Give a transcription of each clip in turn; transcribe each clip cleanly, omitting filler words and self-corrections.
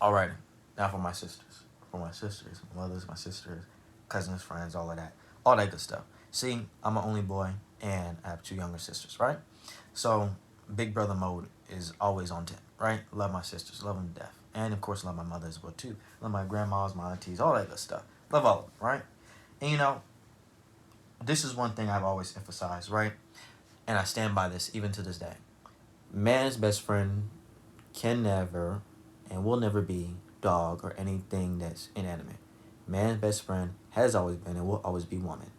Alrighty. Now for my sisters. For my sisters, my mothers, my sisters, cousins, friends, all of that. All that good stuff. See, I'm an only boy and I have two younger sisters, right? So, big brother mode is always on 10, right? Love my sisters, love them to death. And of course, love my mother as well, too. Love my grandmas, my aunties, all that good stuff. Love all of them, right? And this is one thing I've always emphasized, right? And I stand by this even to this day. Man's best friend can never and will never be dog or anything that's inanimate. Man's best friend has always been and will always be woman.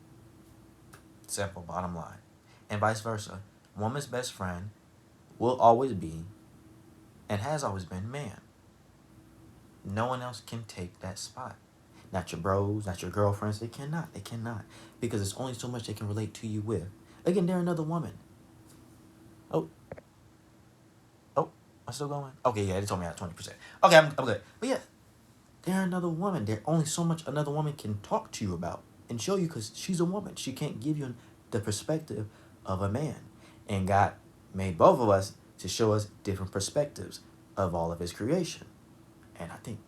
Simple, bottom line. And vice versa. Woman's best friend will always be and has always been man. No one else can take that spot. Not your bros, not your girlfriends. They cannot. They cannot. Because there's only so much they can relate to you with. Again, they're another woman. Oh, oh, I'm still going? Okay, yeah, they told me I had 20%. Okay, I'm good. But yeah, they're another woman. There's only so much another woman can talk to you about and show you because she's a woman. She can't give you the perspective of a man. And God made both of us to show us different perspectives of all of his creation. And I think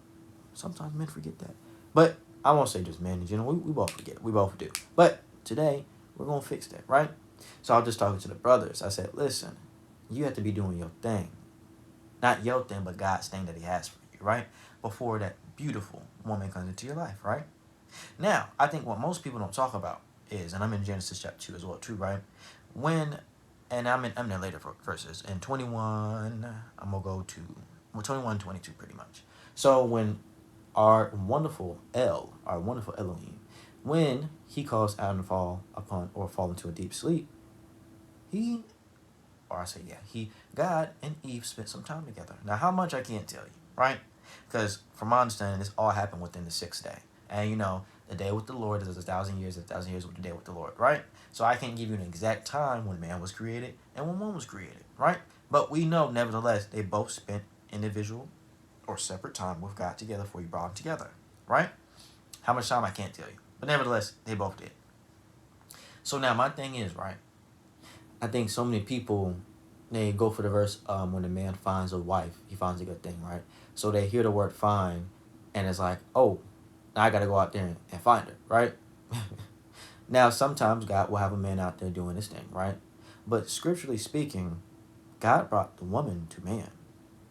sometimes men forget that. But I won't say just men in general. We both forget. We both do. But today, we're going to fix that, right? So I was just talking to the brothers. I said, listen, you have to be doing your thing. Not your thing, but God's thing that he has for you, right? Before that beautiful woman comes into your life, right? Now, I think what most people don't talk about is, and I'm in Genesis chapter 2 as well, too, right? When, and I'm in later verses. In 21, I'm going to go to, 21, 22 pretty much. So when our wonderful our wonderful Elohim, when he caused Adam to fall into a deep sleep, he, or I say, yeah, God and Eve spent some time together. Now, how much I can't tell you, right? Because from my understanding, this all happened within the sixth day. And the day with the Lord is 1,000 years, 1,000 years with the day with the Lord, right? So I can't give you an exact time when man was created and when woman was created, right? But we know, nevertheless, they both spent individual or separate time with God together before he brought them together, right? How much time I can't tell you. But nevertheless, they both did. So now my thing is, right, I think so many people, they go for the verse when a man finds a wife, he finds a good thing, right? So they hear the word find, and it's like, oh, now I got to go out there and find her, right? Now, sometimes God will have a man out there doing his thing, right? But scripturally speaking, God brought the woman to man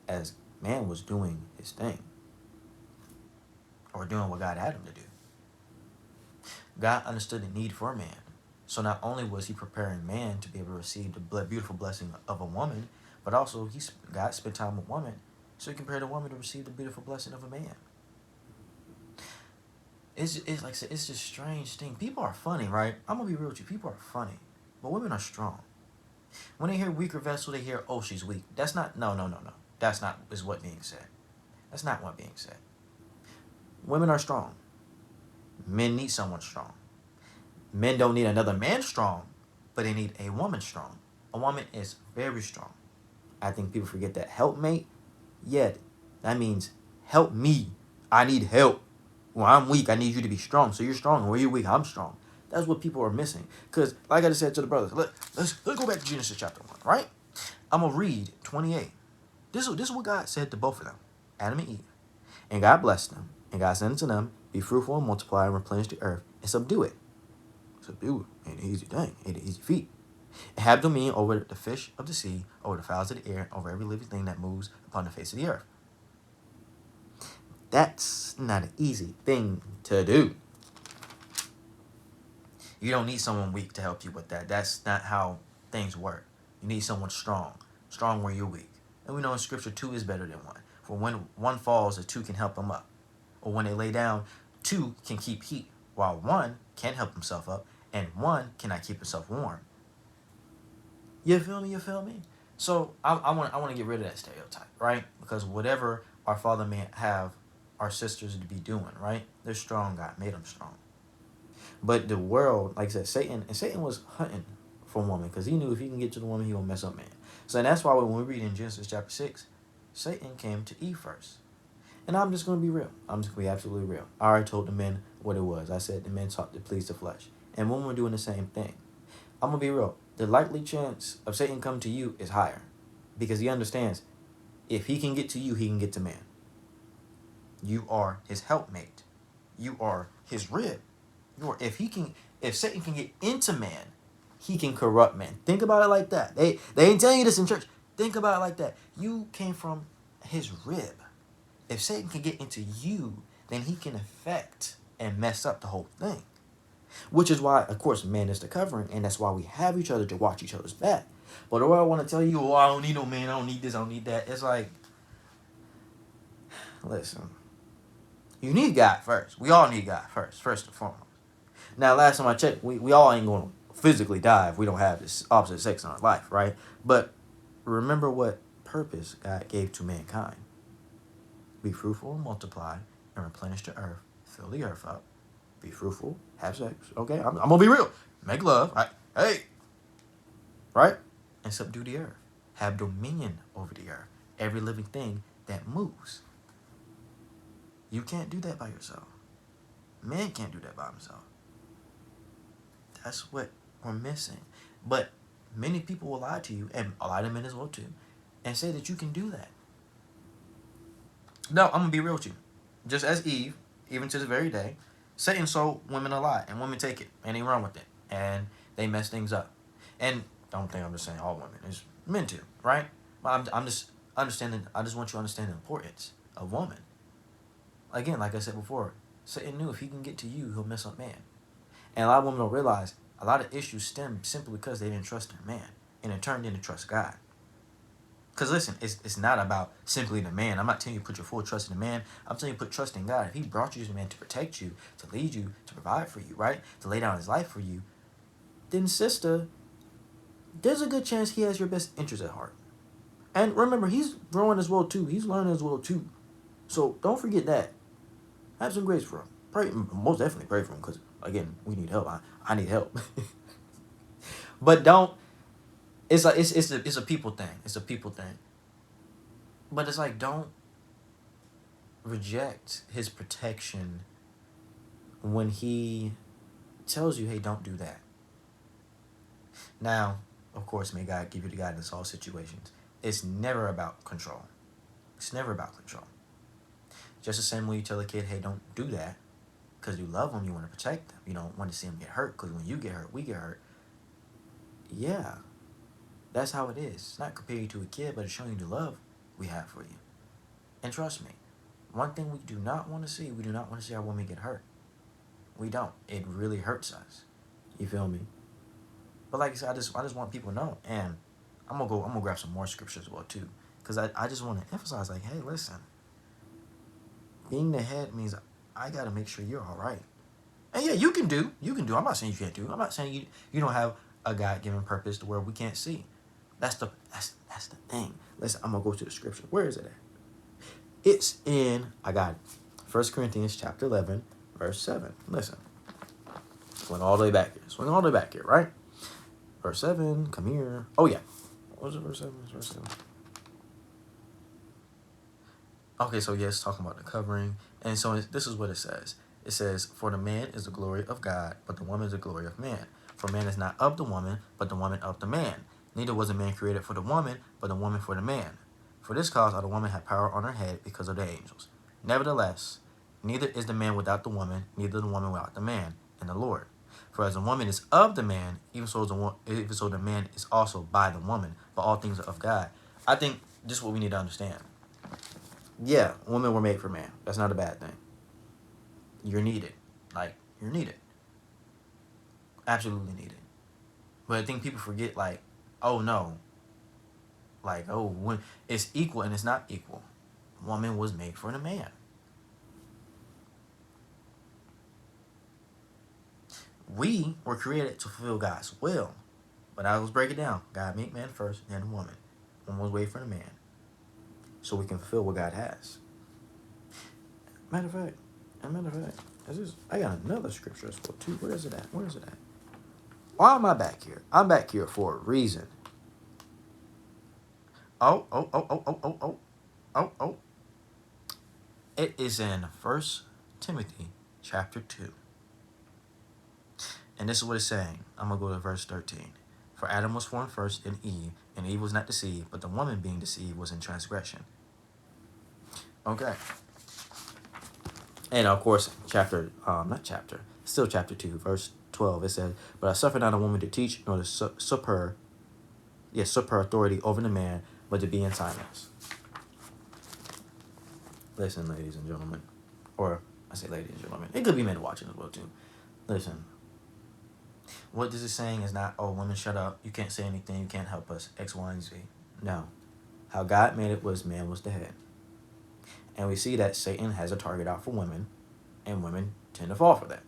as man was doing his thing or doing what God had him to do. God understood the need for man. So not only was he preparing man to be able to receive the beautiful blessing of a woman, but also God spent time with woman so he prepared a woman to receive the beautiful blessing of a man. It's like I said, it's just a strange thing. People are funny, right? I'm gonna be real with you. People are funny, but women are strong. When they hear weaker vessel, they hear, "Oh, she's weak." That's not. No, no, no, no. That's not is what being said. That's not what being said. Women are strong. Men need someone strong. Men don't need another man strong, but they need a woman strong. A woman is very strong. I think people forget that. Helpmate, yeah, that means help me. I need help. When I'm weak, I need you to be strong. So you're strong. When you're weak, I'm strong. That's what people are missing. Because, like I just said to the brothers, let's go back to Genesis chapter 1, right? I'm going to read 28. This is what God said to both of them, Adam and Eve. And God blessed them. And God said unto them, be fruitful and multiply and replenish the earth and subdue it. Subdue it ain't an easy thing. Ain't an easy feat. And have dominion over the fish of the sea, over the fowls of the air, over every living thing that moves upon the face of the earth. That's not an easy thing to do. You don't need someone weak to help you with that. That's not how things work. You need someone strong. Strong where you're weak. And we know in scripture 2 is better than 1. For when one falls, the 2 can help them up. Or when they lay down, 2 can keep heat, while 1 can help himself up, and 1 cannot keep himself warm. You feel me? You feel me? So I want to get rid of that stereotype, right? Because whatever our father may have our sisters to be doing, right? They're strong. God made them strong. But the world, like I said, Satan was hunting for a woman because he knew if he can get to the woman, he will mess up man. So that's why when we read in Genesis chapter 6, Satan came to Eve first. And I'm just going to be real. I'm just going to be absolutely real. I already told the men what it was. I said the men sought to please the flesh. And women were doing the same thing. I'm going to be real. The likely chance of Satan coming to you is higher. Because he understands if he can get to you, he can get to man. You are his helpmate. You are his rib. You are if Satan can get into man, he can corrupt man. Think about it like that. They ain't telling you this in church. Think about it like that. You came from his rib. If Satan can get into you, then he can affect and mess up the whole thing. Which is why, of course, man is the covering, and that's why we have each other to watch each other's back. But what I want to tell you, oh, I don't need no man, I don't need this, I don't need that. It's like, listen, you need God first. We all need God first and foremost. Now, last time I checked, we all ain't going to physically die if we don't have this opposite sex in our life, right? But remember what purpose God gave to mankind. Be fruitful and multiply and replenish the earth. Fill the earth up. Be fruitful. Have sex. Okay? I'm going to be real. Make love. Right? Hey. Right? And subdue the earth. Have dominion over the earth. Every living thing that moves. You can't do that by yourself. Man can't do that by himself. That's what we're missing. But many people will lie to you, and a lot of men as well too, and say that you can do that. No, I'm going to be real with you. Just as Eve, even to this very day, Satan sold women a lie, and women take it, and they run with it, and they mess things up. And don't think I'm just saying all women. It's men too, right? But I'm just understanding, I just want you to understand the importance of woman. Again, like I said before, Satan knew if he can get to you, he'll mess up man. And a lot of women don't realize a lot of issues stem simply because they didn't trust their man, and in turn didn't trust God. Because listen, it's not about simply the man. I'm not telling you to put your full trust in the man. I'm telling you to put trust in God. If he brought you to the man to protect you, to lead you, to provide for you, right? To lay down his life for you, then sister, there's a good chance he has your best interest at heart. And remember, he's growing as well too. He's learning as well too. So don't forget that. Have some grace for him. Pray, most definitely pray for him, because again, we need help. I need help. But don't. It's like it's a people thing. It's a people thing. But it's like, don't reject his protection when he tells you, hey, don't do that. Now, of course, may God give you the guidance in all situations. It's never about control. It's never about control. Just the same way you tell a kid, hey, don't do that, because you love them, you want to protect them. You don't want to see them get hurt, because when you get hurt, we get hurt. Yeah, that's how it is. It's not comparing you to a kid, but it's showing you the love we have for you. And trust me, one thing we do not want to see our women get hurt. We don't. It really hurts us. You feel me? But like I said, I just want people to know. And I'm gonna grab some more scriptures as well too. Because I just want to emphasize, like, hey, listen. Being the head means I gotta make sure you're all right. And yeah, you can do. I'm not saying you can't do. I'm not saying you don't have a God-given purpose to where we can't see. That's the thing. Listen, I'm gonna go to the scripture. Where is it at? It's in, I got it, 1 Corinthians chapter 11, verse 7. Listen. Swing all the way back here, right? Verse 7, come here. Oh yeah. What was it, verse 7? Verse 7. Okay, so yes, talking about the covering. And so this is what it says. It says, for the man is the glory of God, but the woman is the glory of man. For man is not of the woman, but the woman of the man. Neither was a man created for the woman, but the woman for the man. For this cause the woman had power on her head because of the angels. Nevertheless, neither is the man without the woman, neither the woman without the man, in the Lord. For as the woman is of the man, even so the man is also by the woman, but all things are of God. I think this is what we need to understand. Yeah, women were made for man. That's not a bad thing. You're needed. Like, you're needed. Absolutely needed. But I think people forget, like, oh no. Like, oh, when it's equal and it's not equal. Woman was made for the man. We were created to fulfill God's will. But I was break it down. God made man first, then the woman. Woman was made for the man. So we can fulfill what God has. Matter of fact, I got another scripture as well too. Where is it at? Why am I back here? I'm back here for a reason. Oh. It is in 1 Timothy chapter 2. And this is what it's saying. I'm going to go to verse 13. For Adam was formed first, then Eve, and Eve was not deceived, but the woman being deceived was in transgression. Okay. And of course, not chapter, still chapter 2, verse 12, it says, "But I suffer not a woman to teach, nor to usurp her authority over the man, but to be in silence." Listen, ladies and gentlemen, or I say ladies and gentlemen, it could be men watching as well too. Listen, what this is saying is not, oh, women, shut up, you can't say anything, you can't help us, X, Y, and Z. No. How God made it was man was the head. And we see that Satan has a target out for women, and women tend to fall for that.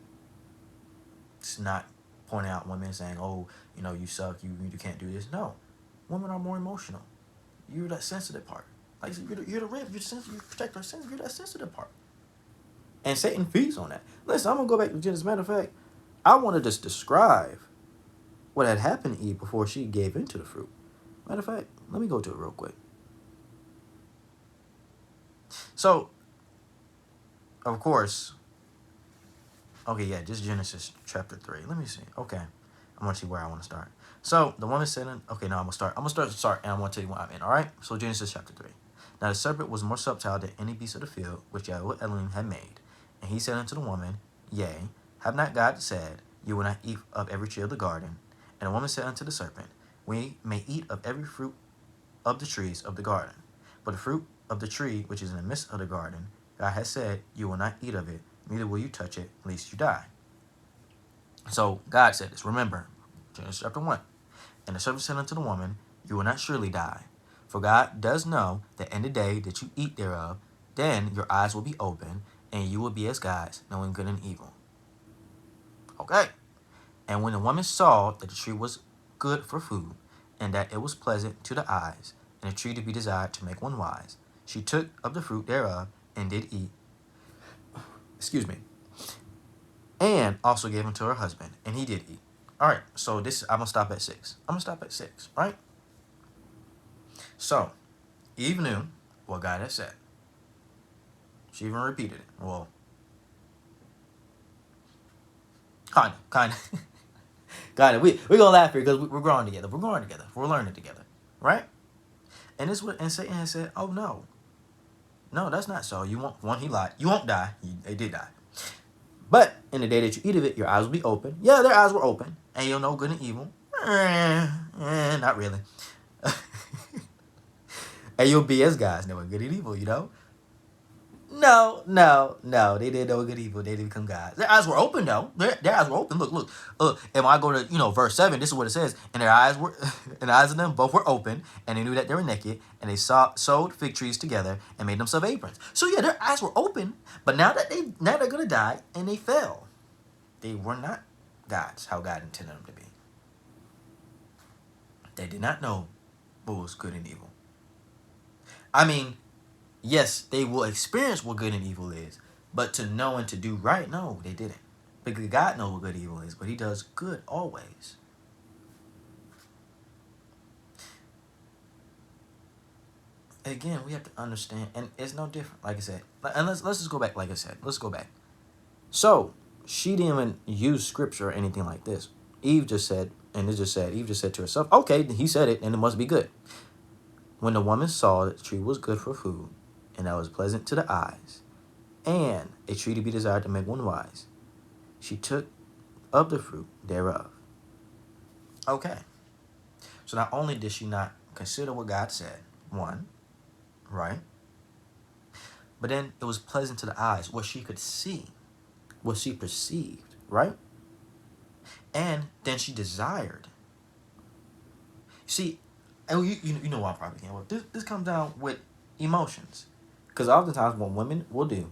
It's not pointing out women saying, oh, you suck, you can't do this. No. Women are more emotional. You're that sensitive part. Like I said, you're the rib, you protect our sense, you're that sensitive part. And Satan feeds on that. Listen, I'm going to go back to Genesis. Matter of fact, I want to just describe what had happened to Eve before she gave into the fruit. Matter of fact, let me go to it real quick. So, of course, okay, yeah, just Genesis chapter 3. Let me see. Okay, I want to see where I want to start. So, the woman said, okay, no, I'm going to start, and I want to tell you what I'm in, all right? So, Genesis chapter 3. Now, the serpent was more subtle than any beast of the field, which Yahweh Elohim had made. And he said unto the woman, Yea, have not God said, you will not eat of every tree of the garden? And the woman said unto the serpent, we may eat of every fruit of the trees of the garden. But the fruit of the tree which is in the midst of the garden, God has said, you will not eat of it, neither will you touch it, lest you die. So God said this. Remember, Genesis chapter 1. And the serpent said unto the woman, you will not surely die. For God does know that in the day that you eat thereof, then your eyes will be open, and you will be as gods, knowing good and evil. Okay. And when the woman saw that the tree was good for food, and that it was pleasant to the eyes, and a tree to be desired to make one wise, she took of the fruit thereof, and did eat. Excuse me. And also gave unto her husband, and he did eat. All right, so this, I'm going to stop at 6. I'm going to stop at 6, right? So, Eve knew what God had said. She even repeated it. Well, kind of. Kind of. We're going to laugh here because we're growing together. We're growing together. We're learning together, right? And Satan has said, oh, no. No, that's not so. He lied. You won't die. They did die. But in the day that you eat of it, your eyes will be open. Yeah, their eyes were open. And you'll know good and evil. Not really. And you'll be as gods, knowing good and evil, No. They didn't know good and evil. They didn't become gods. Their eyes were open, though. Their eyes were open. Look. And when I go to, verse 7, this is what it says. And their eyes were, and the eyes of them both were open, and they knew that they were naked, and they sewed fig trees together and made themselves aprons. So yeah, their eyes were open, but now they're gonna die, and they fell. They were not gods, how God intended them to be. They did not know what was good and evil. I mean, yes, they will experience what good and evil is, but to know and to do right, no, they didn't. Because God knows what good and evil is, but he does good always. Again, we have to understand, and it's no different, like I said. And let's just go back, like I said. Let's go back. So, she didn't even use scripture or anything like this. Eve just said to herself, okay, he said it, and it must be good. When the woman saw that the tree was good for food, and that was pleasant to the eyes, and a tree to be desired to make one wise, she took of the fruit thereof. Okay. So not only did she not consider what God said, one, right? But then it was pleasant to the eyes, what she could see, what she perceived, right? And then she desired. See, and you know what I'm probably saying. Well, this comes down with emotions. Because oftentimes what women will do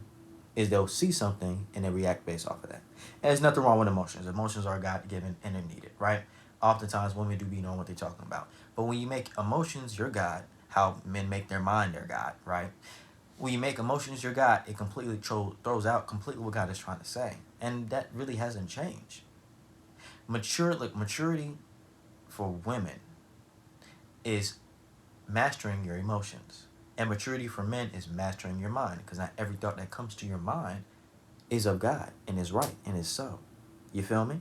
is they'll see something and they react based off of that. And there's nothing wrong with emotions. Emotions are God-given and they're needed, right? Oftentimes women do be knowing what they're talking about. But when you make emotions your God, how men make their mind their God, right? When you make emotions your God, it completely throws out completely what God is trying to say. And that really hasn't changed. Maturity for women is mastering your emotions. And maturity for men is mastering your mind. Because not every thought that comes to your mind is of God and is right and is so. You feel me?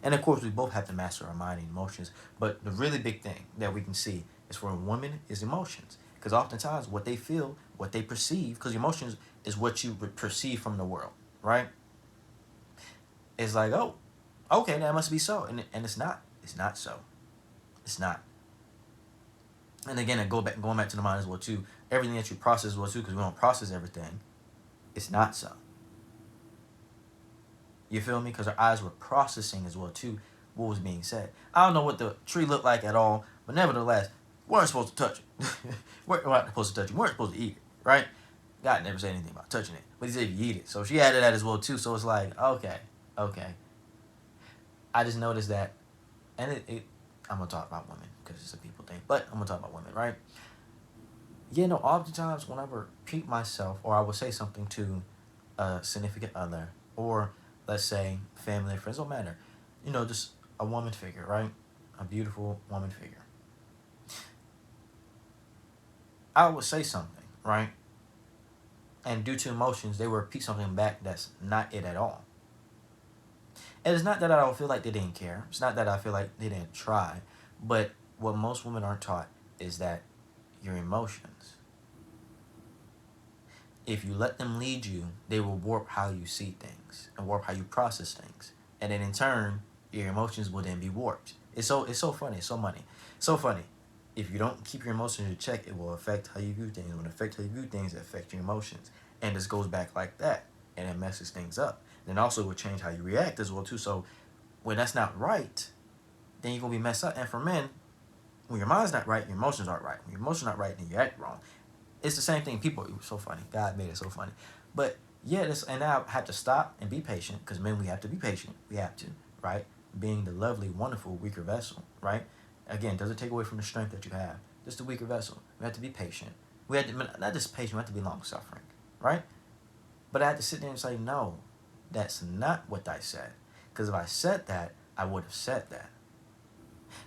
And of course, we both have to master our mind and emotions. But the really big thing that we can see is for a woman is emotions. Because oftentimes what they feel, what they perceive, because emotions is what you perceive from the world. right? It's like, oh, okay, that must be so, and it's not. It's not so. It's not. And again, going back to the mind as well too. Everything that you process as well too, because we don't process everything. It's not so. You feel me? Because our eyes were processing as well too what was being said. I don't know what the tree looked like at all, but nevertheless, we weren't supposed to touch it. We weren't supposed to touch it. We weren't supposed to eat it, right? God never said anything about touching it, but He said if you eat it. So she added that as well too. So it's like, okay, okay. I just noticed that, and I'm gonna talk about women because it's a people thing, but I'm gonna talk about women, right? Yeah, no. Oftentimes, when I repeat myself, or I will say something to a significant other, or let's say family or friends, don't matter. Just a woman figure, right? A beautiful woman figure. I would say something, right? And due to emotions, they will repeat something back that's not it at all. And it's not that I don't feel like they didn't care. It's not that I feel like they didn't try. But what most women aren't taught is that your emotions, if you let them lead you, they will warp how you see things and warp how you process things. And then in turn, your emotions will then be warped. It's so funny, it's so funny. So funny. If you don't keep your emotions in check, it will affect how you view things. When it affects how you view things, it affects your emotions. And this goes back like that. And it messes things up. Then also it will change how you react as well too. So when that's not right, then you're gonna be messed up. And for men, when your mind's not right, your emotions aren't right. When your emotions not right, then you act wrong. It's the same thing. People, it was so funny. God made it so funny. But yeah, and now I have to stop and be patient because men, we have to be patient. We have to, right? Being the lovely, wonderful, weaker vessel, right? Again, doesn't take away from the strength that you have. Just the weaker vessel. We have to be patient. We have to, not just patient, we have to be long suffering, right? But I had to sit there and say, no, that's not what I said. Because if I said that, I would have said that.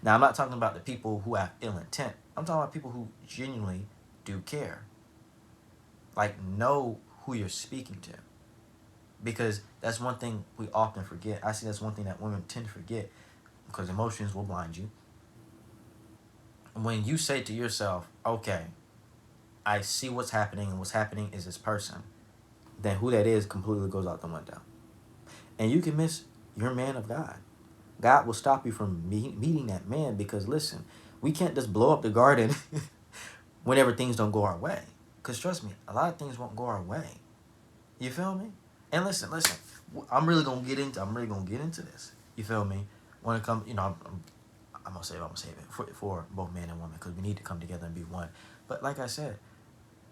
Now, I'm not talking about the people who have ill intent. I'm talking about people who genuinely do care. Like, know who you're speaking to. Because that's one thing we often forget. I see that's one thing that women tend to forget because emotions will blind you. When you say to yourself, okay, I see what's happening and what's happening is this person, then who that is completely goes out the window. And you can miss your man of God. God will stop you from meeting that man because, listen, we can't just blow up the garden whenever things don't go our way. Because trust me, a lot of things won't go our way. You feel me? And listen, I'm really gonna get into this. You feel me? When it comes, I'm gonna save it for both man and woman because we need to come together and be one. But like I said,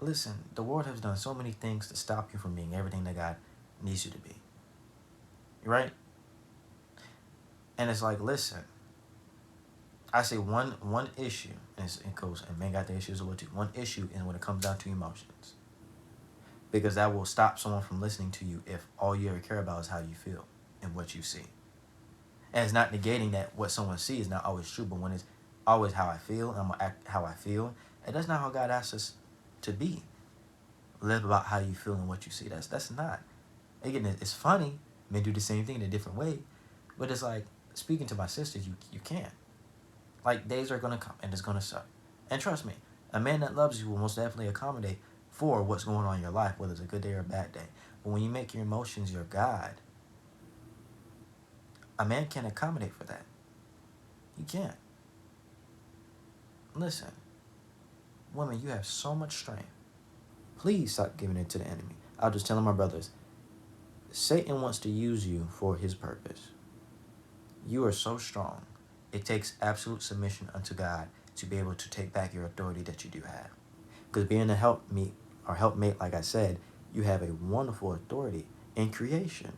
listen, the world has done so many things to stop you from being everything that God needs you to be. Right? And it's like, listen, I say one issue, and it goes, and men got the issues as well too. One issue is when it comes down to emotions. Because that will stop someone from listening to you if all you ever care about is how you feel and what you see. And it's not negating that what someone sees is not always true, but when it's always how I feel, and I'm going to act how I feel, and that's not how God asks us to be. Live about how you feel and what you see. That's not. Again, it's funny. Men do the same thing in a different way. But it's like, speaking to my sisters, you can't. Like, days are going to come, and it's going to suck. And trust me, a man that loves you will most definitely accommodate for what's going on in your life, whether it's a good day or a bad day. But when you make your emotions your God, a man can't accommodate for that. You can't. Listen, women, you have so much strength. Please stop giving it to the enemy. I'll just tell my brothers, Satan wants to use you for his purpose. You are so strong. It takes absolute submission unto God to be able to take back your authority that you do have. Because being a helpmate, like I said, you have a wonderful authority in creation.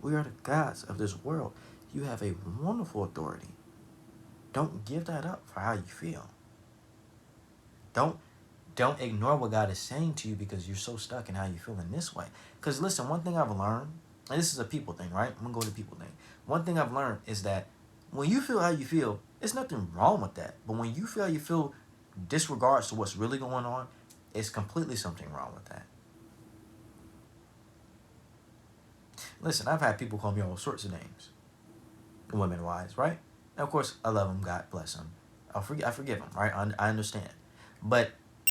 We are the gods of this world. You have a wonderful authority. Don't give that up for how you feel. Don't ignore what God is saying to you because you're so stuck in how you feel in this way. Because listen, one thing I've learned, and this is a people thing, right? I'm going to go to people thing. One thing I've learned is that when you feel how you feel, there's nothing wrong with that. But when you feel disregards to what's really going on, it's completely something wrong with that. Listen, I've had people call me all sorts of names, women-wise, right? And of course, I love them. God bless them. I forgive them, right? I understand. But